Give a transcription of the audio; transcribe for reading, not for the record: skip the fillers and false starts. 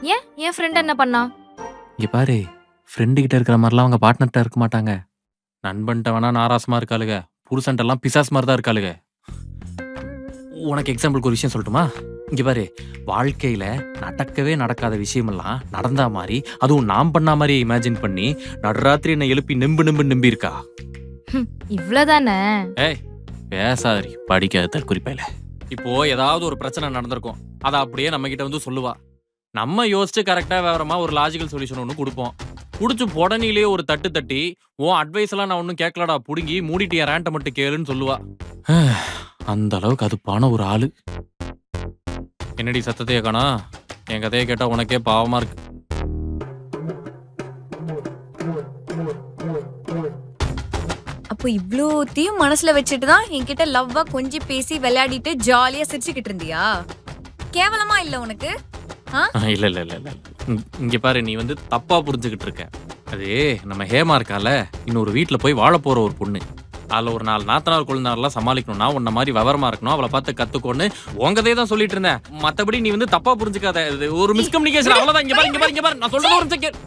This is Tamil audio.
ஏன் என் ஃப்ரெண்ட் என்ன பண்ணா? இங்க பாரு, ஃப்ரெண்டு கிட்ட இருக்கிற மாதிரிலாம் அவங்க பார்ட்னர்கிட்ட இருக்க மாட்டாங்க. நண்பன்ட்ட வேணா நாராசமா இருக்காளுக, புருஷன்ட்டெல்லாம் பிசாஸ் மாதிரி தான் இருக்காளுக. உனக்கு எக்ஸாம்பிளுக்கு ஒரு விஷயம் சொல்லட்டுமா? இங்க பாரு, வாழ்க்கையில நடக்கவே நடக்காத விஷயமெல்லாம் நடந்தா மாதிரி, அதுவும் நான் பண்ண மாதிரி இமேஜின் பண்ணி நடுராத்திரி என்னை எழுப்பி நெம்பி இருக்கா. இவ்வளவுதானே? ஏய் பேசாதரி, படிக்காத தற்குறிப்பையில. இப்போ ஏதாவது ஒரு பிரச்சனை நடந்திருக்கும், அதை அப்படியே நம்ம கிட்ட வந்து சொல்லுவா. நம்ம யோசிச்சு கரெக்டா விவரமா ஒரு லாஜிக்கல் சொல்யூஷன் ஒன்று கொடுப்போம். குடிச்சு உடனேயே ஒரு தட்டு தட்டி, உன் அட்வைஸ் எல்லாம் நான் ஒன்னும் கேட்கலடா, புடுங்கி மூடிட்டு என் ரேண்ட மட்டும் கேளுன்னு சொல்லுவா. அந்த அளவுக்கு அதுப்பான ஒரு ஆளு. என்னடி சத்தத்தையே காணா? என் கதையை கேட்டா உனக்கே பாவமா இருக்கு. அப்போ இவ்ளோத்தையும் மனசுல வச்சுட்டு தான் என்கிட்ட லவ்வா கொஞ்சி பேசி விளையாடிட்டு ஜாலியா சிரிச்சுக்கிட்டு இருந்தியா? கேவலமா இல்ல உனக்கு? இல்ல இல்ல இல்ல இல்ல, இங்க பாரு, நீ வந்து தப்பா புரிஞ்சுக்கிட்டு இருக்க. அது நம்ம ஹேமா இருக்கால, இன்னொரு வீட்டுல போய் வாழ போற ஒரு பொண்ணு. அதுல ஒரு 4 நாத்தனார் கொழுந்தாரெல்லாம் சமாளிக்கணும்னா உன்ன மாதிரி விவரமா இருக்கணும், அவளை பார்த்து கத்துக்கோன்னு உங்கதே தான் சொல்லிட்டு இருந்தேன். மத்தபடி நீ வந்து தப்பா புரிஞ்சுக்காத, ஒரு மிஸ்கம்யூனிகேஷன், அவ்வளவுதான். இங்க பாரு நான் சொல்றது ஒரு செகண்ட்.